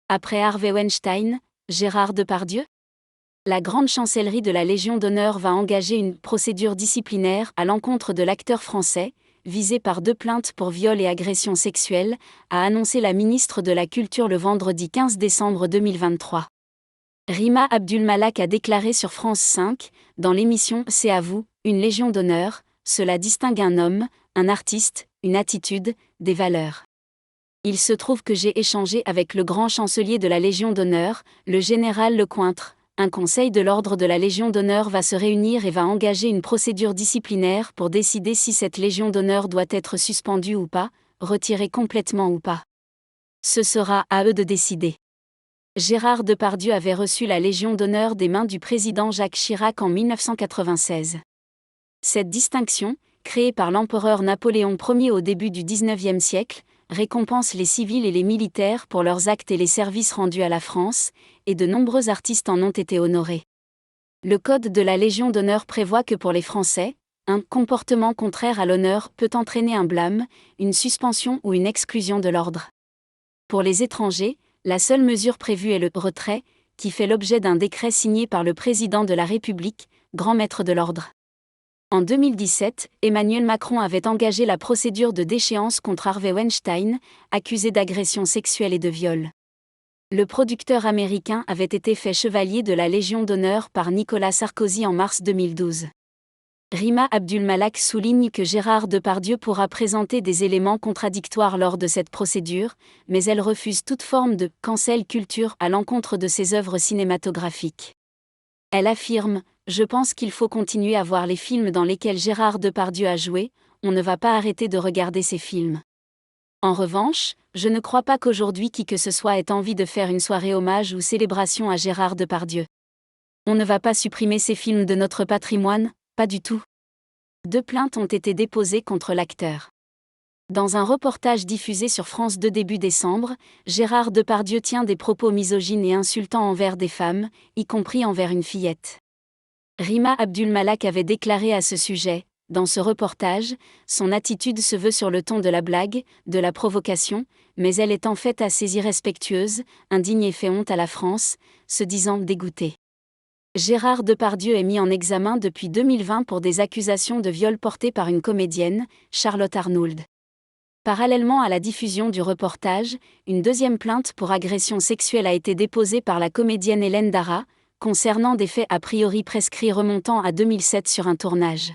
Après Harvey Weinstein, Gérard Depardieu? La grande chancellerie de la Légion d'honneur va engager une procédure disciplinaire à l'encontre de l'acteur français, visé par 2 plaintes pour viol et agression sexuelle, a annoncé la ministre de la Culture le vendredi 15 décembre 2023. Rima Abdul-Malak a déclaré sur France 5, dans l'émission C'est à vous, une Légion d'honneur, cela distingue un homme, un artiste, une attitude, des valeurs. Il se trouve que j'ai échangé avec le grand chancelier de la Légion d'honneur, le général Lecointre. Un conseil de l'ordre de la Légion d'honneur va se réunir et va engager une procédure disciplinaire pour décider si cette Légion d'honneur doit être suspendue ou pas, retirée complètement ou pas. Ce sera à eux de décider. Gérard Depardieu avait reçu la Légion d'honneur des mains du président Jacques Chirac en 1996. Cette distinction, créée par l'empereur Napoléon Ier au début du XIXe siècle, récompense les civils et les militaires pour leurs actes et les services rendus à la France, et de nombreux artistes en ont été honorés. Le Code de la Légion d'honneur prévoit que pour les Français, un comportement contraire à l'honneur peut entraîner un blâme, une suspension ou une exclusion de l'ordre. Pour les étrangers, la seule mesure prévue est le retrait, qui fait l'objet d'un décret signé par le président de la République, grand maître de l'ordre. En 2017, Emmanuel Macron avait engagé la procédure de déchéance contre Harvey Weinstein, accusé d'agression sexuelle et de viol. Le producteur américain avait été fait chevalier de la Légion d'honneur par Nicolas Sarkozy en mars 2012. Rima Abdul-Malak souligne que Gérard Depardieu pourra présenter des éléments contradictoires lors de cette procédure, mais elle refuse toute forme de « cancel culture » à l'encontre de ses œuvres cinématographiques. Elle affirme « Je pense qu'il faut continuer à voir les films dans lesquels Gérard Depardieu a joué, on ne va pas arrêter de regarder ces films. En revanche, je ne crois pas qu'aujourd'hui qui que ce soit ait envie de faire une soirée hommage ou célébration à Gérard Depardieu. On ne va pas supprimer ces films de notre patrimoine, pas du tout. 2 plaintes ont été déposées contre l'acteur. Dans un reportage diffusé sur France 2 début décembre, Gérard Depardieu tient des propos misogynes et insultants envers des femmes, y compris envers une fillette. Rima Abdul-Malak avait déclaré à ce sujet, dans ce reportage, son attitude se veut sur le ton de la blague, de la provocation, mais elle est en fait assez irrespectueuse, indigne et fait honte à la France, se disant dégoûtée. Gérard Depardieu est mis en examen depuis 2020 pour des accusations de viol portées par une comédienne, Charlotte Arnould. Parallèlement à la diffusion du reportage, une 2e plainte pour agression sexuelle a été déposée par la comédienne Hélène Darroch, concernant des faits a priori prescrits remontant à 2007 sur un tournage.